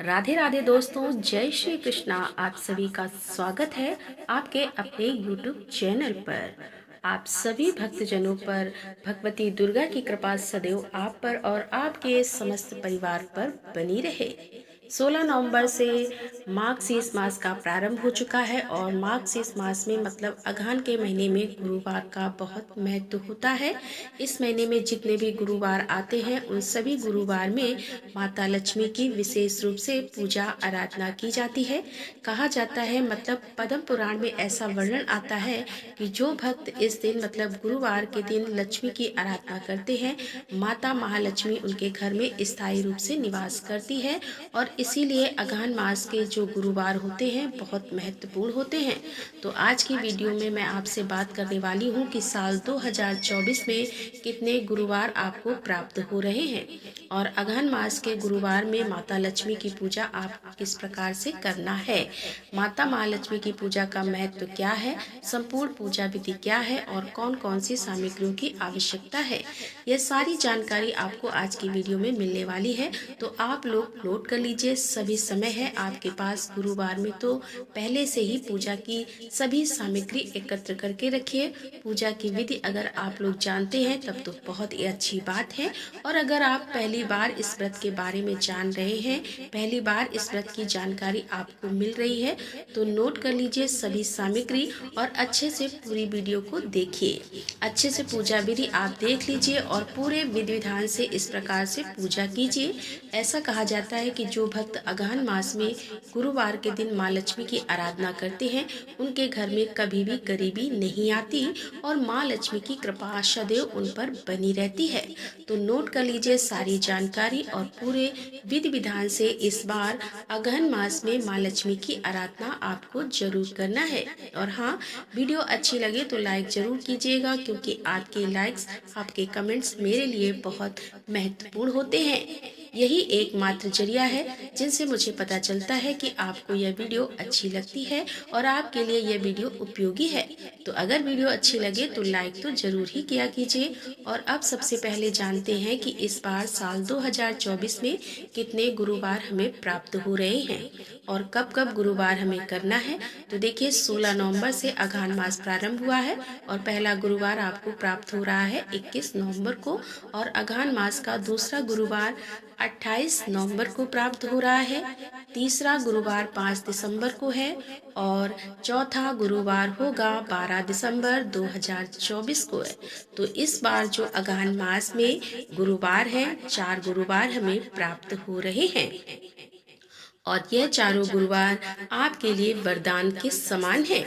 राधे राधे दोस्तों, जय श्री कृष्णा। आप सभी का स्वागत है आपके अपने YouTube चैनल पर। आप सभी भक्तजनों पर भगवती दुर्गा की कृपा सदैव आप पर और आपके समस्त परिवार पर बनी रहे। 16 नवंबर से मार्गशीर्ष मास का प्रारंभ हो चुका है और मार्गशीर्ष मास में मतलब अगहन के महीने में गुरुवार का बहुत महत्व होता है। इस महीने में जितने भी गुरुवार आते हैं उन सभी गुरुवार में माता लक्ष्मी की विशेष रूप से पूजा आराधना की जाती है। कहा जाता है मतलब पद्म पुराण में ऐसा वर्णन आता है कि जो भक्त इस दिन मतलब गुरुवार के दिन लक्ष्मी की आराधना करते हैं, माता महालक्ष्मी उनके घर में स्थायी रूप से निवास करती है और इसीलिए अगहन मास के जो गुरुवार होते हैं बहुत महत्वपूर्ण होते हैं। तो आज की वीडियो में मैं आपसे बात करने वाली हूँ कि साल 2024 में कितने गुरुवार आपको प्राप्त हो रहे हैं और अगहन मास के गुरुवार में माता लक्ष्मी की पूजा आप किस प्रकार से करना है, माता महालक्ष्मी की पूजा का महत्व क्या है, संपूर्ण पूजा विधि क्या है और कौन कौन सी सामग्रियों की आवश्यकता है, यह सारी जानकारी आपको आज की वीडियो में मिलने वाली है। तो आप लोग नोट कर लीजिए, सभी समय है आपके पास गुरुवार में, तो पहले से ही पूजा की सभी सामग्री एकत्र करके रखिए। पूजा की विधि अगर आप लोग जानते हैं तब तो बहुत ही अच्छी बात है, और अगर आप पहली बार इस व्रत के बारे में जान रहे हैं, पहली बार इस व्रत की जानकारी आपको मिल रही है, तो नोट कर लीजिए सभी सामग्री और अच्छे से पूरी वीडियो को देखिए। अच्छे से पूजा विधि आप देख लीजिए और पूरे विधि विधान से इस प्रकार से पूजा कीजिए। ऐसा कहा जाता है कि जो भक्त अगहन मास में गुरुवार के दिन माँ लक्ष्मी की आराधना करते हैं उनके घर में कभी भी गरीबी नहीं आती और माँ लक्ष्मी की कृपा सदैव उन पर बनी रहती है। तो नोट कर लीजिए सारी जानकारी और पूरे विधि विधान से इस बार अगहन मास में माँ लक्ष्मी की आराधना आपको जरूर करना है। और हाँ, वीडियो अच्छी लगे तो लाइक जरूर कीजिएगा, क्योंकि आपके लाइक्स, आपके कमेंट्स मेरे लिए बहुत महत्वपूर्ण होते हैं। यही एकमात्र जरिया है जिनसे मुझे पता चलता है कि आपको यह वीडियो अच्छी लगती है और आपके लिए यह वीडियो उपयोगी है। तो अगर वीडियो अच्छी लगे तो लाइक तो जरूर ही किया कीजिए। और अब सबसे पहले जानते हैं कि इस बार साल 2024 में कितने गुरुवार हमें प्राप्त हो रहे हैं और कब कब गुरुवार हमें करना है। तो देखिए, 16 नवंबर से अगहन मास प्रारंभ हुआ है और पहला गुरुवार आपको प्राप्त हो रहा है 21 नवंबर को, और अगहन मास का दूसरा गुरुवार 28 नवंबर को प्राप्त हो रहा है। तीसरा गुरुवार 5 दिसंबर को है और चौथा गुरुवार होगा 12 दिसंबर 2024 को है। तो इस बार जो अगहन मास में गुरुवार है, 4 गुरुवार हमें प्राप्त हो रहे हैं और यह चारों गुरुवार आपके लिए वरदान के समान है।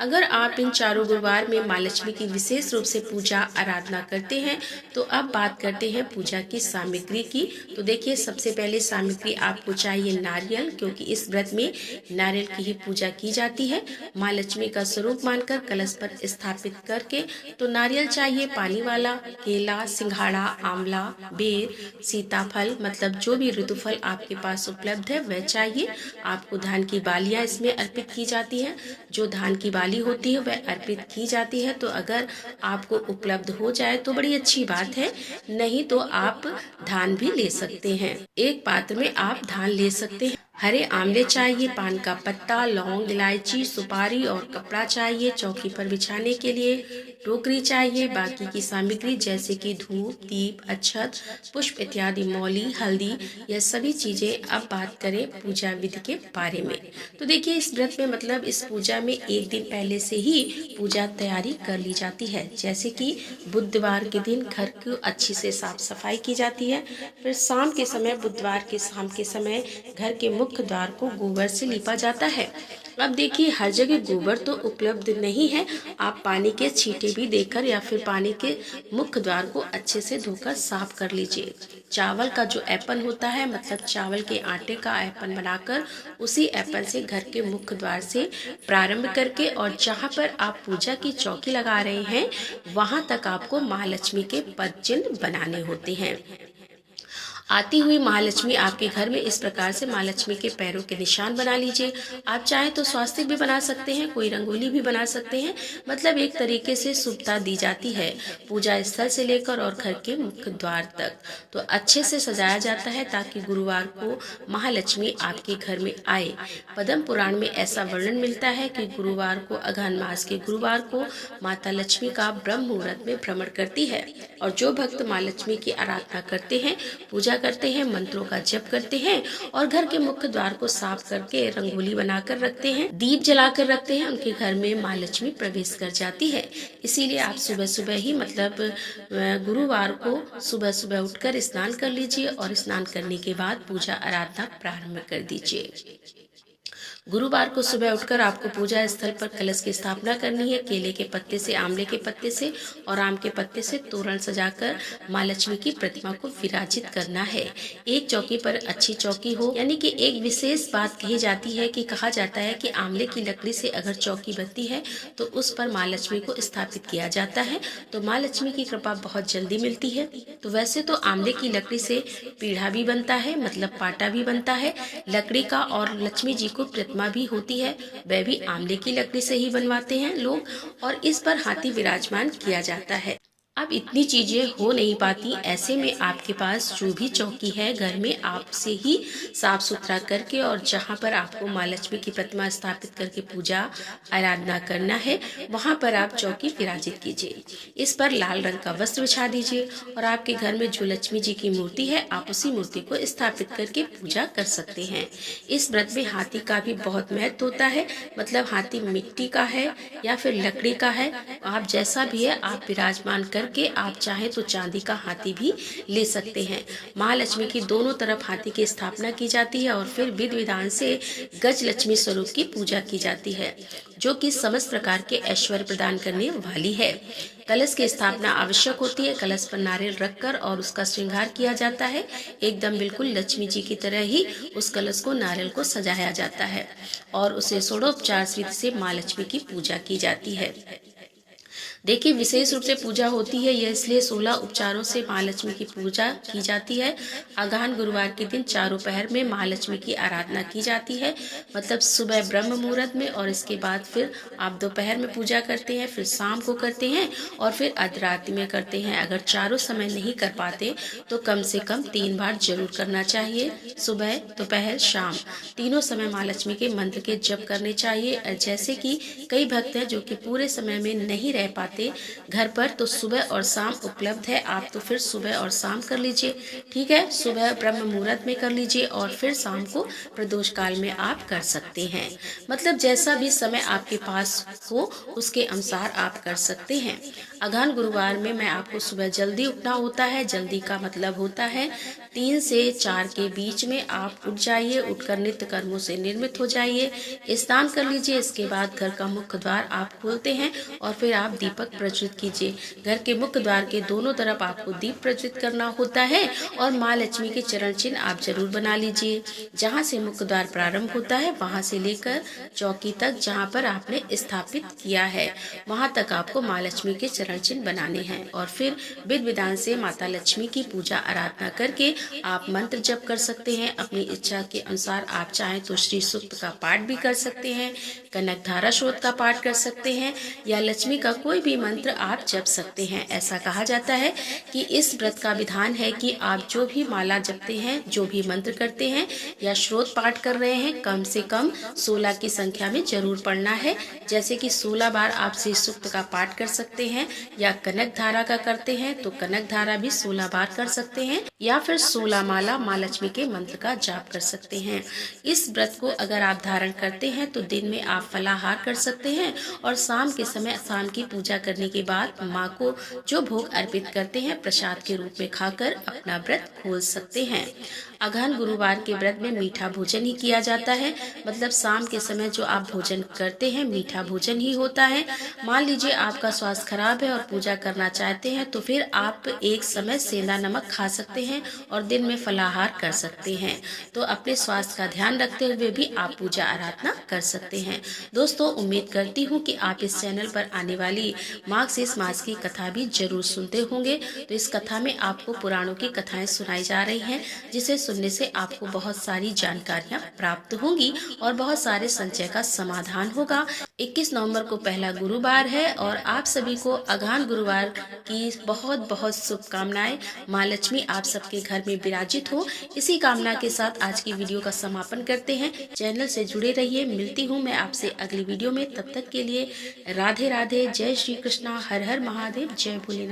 अगर आप इन चारों गुरुवार में माँ लक्ष्मी की विशेष रूप से पूजा आराधना करते हैं, तो अब बात करते हैं पूजा की सामग्री की। तो देखिए, सबसे पहले सामग्री आपको चाहिए नारियल, क्योंकि इस व्रत में नारियल की ही पूजा की जाती है। माँ लक्ष्मी का स्वरूप मानकर कलश पर स्थापित करके तो नारियल चाहिए पानी वाला, केला, सिंघाड़ा, आंवला, बेर, सीताफल मतलब जो भी ऋतुफल आपके पास उपलब्ध है वह चाहिए। आपको धान की बालियां इसमें अर्पित की जाती है। जो धान की बाली होती है वह अर्पित की जाती है। तो अगर आपको उपलब्ध हो जाए तो बड़ी अच्छी बात है, नहीं तो आप धान भी ले सकते हैं। एक पात्र में आप धान ले सकते हैं। हरे आंवले चाहिए, पान का पत्ता, लौंग, इलायची, सुपारी और कपड़ा चाहिए। चौकी पर बिछाने के लिए टोकरी चाहिए। बाकी की सामग्री जैसे कि धूप, दीप, अक्षत, पुष्प इत्यादि, मौली, हल्दी, यह सभी चीजें। अब बात करें पूजा विधि के बारे में, तो देखिए, इस व्रत में मतलब इस पूजा में एक दिन पहले से ही पूजा तैयारी कर ली जाती है। जैसे कि बुधवार के दिन घर को अच्छी से साफ सफाई की जाती है। फिर शाम के समय, बुधवार के शाम के समय घर के मुख्य द्वार को गोबर से लीपा जाता है। अब देखिए, हर जगह गोबर तो उपलब्ध नहीं है, आप पानी के छींटे भी देकर या फिर पानी के मुख्य द्वार को अच्छे से धोकर साफ कर लीजिए। चावल का जो ऐपन होता है, मतलब चावल के आटे का ऐपन बनाकर उसी ऐपन से घर के मुख्य द्वार से प्रारंभ करके और जहाँ पर आप पूजा की चौकी लगा रहे हैं वहां तक आपको महालक्ष्मी के पद चिन्ह बनाने होते हैं। आती हुई महालक्ष्मी आपके घर में इस प्रकार से महालक्ष्मी के पैरों के निशान बना लीजिए। आप चाहे तो स्वास्तिक भी बना सकते हैं, कोई रंगोली भी बना सकते हैं, मतलब एक तरीके से शुभता दी जाती है पूजा स्थल से लेकर और घर के मुख्य द्वार तक। तो अच्छे से सजाया जाता है ताकि गुरुवार को महालक्ष्मी आपके घर में आए। पद्म पुराण में ऐसा वर्णन मिलता है कि गुरुवार को, अघन मास के गुरुवार को, माता लक्ष्मी का ब्रह्म मुहूर्त में भ्रमण करती है और जो भक्त माँ लक्ष्मी की आराधना करते हैं, पूजा करते हैं, मंत्रों का जप करते हैं और घर के मुख्य द्वार को साफ करके रंगोली बनाकर रखते हैं, दीप जलाकर रखते हैं, उनके घर में माँ लक्ष्मी प्रवेश कर जाती है। इसीलिए आप सुबह सुबह ही, मतलब गुरुवार को सुबह सुबह उठकर स्नान कर लीजिए और स्नान करने के बाद पूजा आराधना प्रारंभ कर दीजिए। गुरुवार को सुबह उठकर आपको पूजा स्थल पर कलश की स्थापना करनी है। केले के पत्ते से, आंवले के पत्ते से और आम के पत्ते से तोरण सजाकर माँ लक्ष्मी की प्रतिमा को विराजित करना है। एक चौकी पर अच्छी चौकी हो, यानी कि एक विशेष बात कही जाती है कि कहा जाता है कि आंवले की लकड़ी से अगर चौकी बनती है तो उस पर माँ लक्ष्मी को स्थापित किया जाता है, तो माँ लक्ष्मी की कृपा बहुत जल्दी मिलती है। तो वैसे तो आंवले की लकड़ी से पीढ़ा भी बनता है, मतलब पाटा भी बनता है लकड़ी का, और लक्ष्मी जी को प्रतिमा भी होती है, वह भी आंवले की लकड़ी से ही बनवाते हैं लोग, और इस पर हाथी विराजमान किया जाता है। अब इतनी चीजें हो नहीं पाती, ऐसे में आपके पास जो भी चौकी है घर में, आपसे ही साफ सुथरा करके और जहाँ पर आपको माँ लक्ष्मी की प्रतिमा स्थापित करके पूजा आराधना करना है, वहाँ पर आप चौकी विराजित कीजिए। इस पर लाल रंग का वस्त्र बिछा दीजिए और आपके घर में जो लक्ष्मी जी की मूर्ति है, आप उसी मूर्ति को स्थापित करके पूजा कर सकते हैं। इस व्रत में हाथी का भी बहुत महत्व होता है, मतलब हाथी मिट्टी का है या फिर लकड़ी का है, आप जैसा भी है आप विराजमान कर के आप चाहे तो चांदी का हाथी भी ले सकते हैं। महालक्ष्मी की दोनों तरफ हाथी की स्थापना की जाती है और फिर विधि विधान से गज लक्ष्मी स्वरूप की पूजा की जाती है, जो कि समस्त प्रकार के ऐश्वर्य प्रदान करने वाली है। कलश की स्थापना आवश्यक होती है। कलश पर नारियल रखकर और उसका श्रृंगार किया जाता है। एकदम बिल्कुल लक्ष्मी जी की तरह ही उस कलश को, नारियल को सजाया जाता है और उसे षोडोपचार विधि से माँ लक्ष्मी की पूजा की जाती है। देखिए, विशेष रूप से पूजा होती है यह इसलिए 16 उपचारों से महालक्ष्मी की पूजा की जाती है। अगहन गुरुवार के दिन चारों पहर में महालक्ष्मी की आराधना की जाती है, मतलब सुबह ब्रह्म मुहूर्त में, और इसके बाद फिर आप दोपहर में पूजा करते हैं, फिर शाम को करते हैं और फिर अर्धरात्रि में करते हैं। अगर चारों समय नहीं कर पाते तो कम से कम 3 बार जरूर करना चाहिए। सुबह, दोपहर, शाम तीनों समय महालक्ष्मी के मंत्र के जप करने चाहिए। जैसे कि कई भक्त हैं जो कि पूरे समय में नहीं रह पाते घर पर, तो सुबह और शाम उपलब्ध है, आप तो फिर सुबह और शाम कर लीजिए। ठीक है, सुबह ब्रह्म मुहूर्त में कर लीजिए और फिर शाम को प्रदोष काल में आप कर सकते हैं। मतलब जैसा भी समय आपके पास हो उसके अनुसार आप कर सकते हैं। अगहन गुरुवार में मैं आपको सुबह जल्दी उठना होता है। जल्दी का मतलब होता है 3 से 4 के बीच में आप उठ जाइए। उठकर नित्य कर्मों से निर्मित हो जाइए, स्नान कर लीजिए। इसके बाद घर का मुख्य द्वार आप खोलते हैं और फिर आप दीपक प्रज्वलित कीजिए। घर के मुख्य द्वार के दोनों तरफ आपको दीप प्रज्वलित करना होता है और माँ लक्ष्मी के चरण चिन्ह आप जरूर बना लीजिए। जहाँ से मुख्य द्वार प्रारंभ होता है वहाँ से लेकर चौकी तक जहाँ पर आपने स्थापित किया है, वहाँ तक आपको माँ लक्ष्मी के चरण चिन्ह बनाने हैं। और फिर विधि विधान से माता लक्ष्मी की पूजा आराधना करके आप मंत्र जप कर सकते हैं। अपनी इच्छा के अनुसार आप चाहें तो श्री सूक्त का पाठ भी कर सकते हैं, कनक धारा स्रोत का पाठ कर सकते हैं, या लक्ष्मी का कोई भी मंत्र आप जप सकते हैं। ऐसा कहा जाता है कि इस व्रत का विधान है कि आप जो भी माला जपते हैं, जो भी मंत्र करते हैं या स्रोत पाठ कर रहे हैं, कम से कम 16 की संख्या में जरूर पढ़ना है। जैसे कि 16 बार आप श्री सूक्त का पाठ कर सकते हैं, या कनक धारा का करते हैं तो कनक धारा भी 16 बार कर सकते हैं, या फिर 16 माला माँ लक्ष्मी के मंत्र का जाप कर सकते हैं। इस व्रत को अगर आप धारण करते हैं तो दिन में आप फलाहार कर सकते हैं और शाम के समय शाम की पूजा करने के बाद माँ को जो भोग अर्पित करते हैं प्रसाद के रूप में खाकर अपना व्रत खोल सकते हैं। अगहन गुरुवार के व्रत में मीठा भोजन ही किया जाता है, मतलब शाम के समय जो आप भोजन करते हैं मीठा भोजन ही होता है। मान लीजिए आपका स्वास्थ्य खराब है है और पूजा करना चाहते हैं तो फिर आप एक समय सेंधा नमक खा सकते हैं और दिन में फलाहार कर सकते हैं। तो अपने स्वास्थ्य का ध्यान रखते हुए भी आप पूजा आराधना कर सकते हैं। दोस्तों, उम्मीद करती हूँ कि आप इस चैनल पर आने वाली मार्गशीर्ष मास की कथा भी जरूर सुनते होंगे। तो इस कथा में आपको पुराणों की कथाएं सुनाई जा रही हैं, जिसे सुनने से आपको बहुत सारी जानकारियां प्राप्त होंगी और बहुत सारे संचय का समाधान होगा। 21 नवंबर को पहला गुरुवार है और आप सभी को अगहन गुरुवार की बहुत बहुत शुभकामनाएं। माँ लक्ष्मी आप सबके घर में विराजित हो। इसी कामना के साथ आज की वीडियो का समापन करते हैं। चैनल से जुड़े रहिए। मिलती हूँ मैं आपसे अगली वीडियो में। तब तक के लिए राधे राधे। जय श्री कृष्णा। हर हर महादेव। जय भोलेनाथ।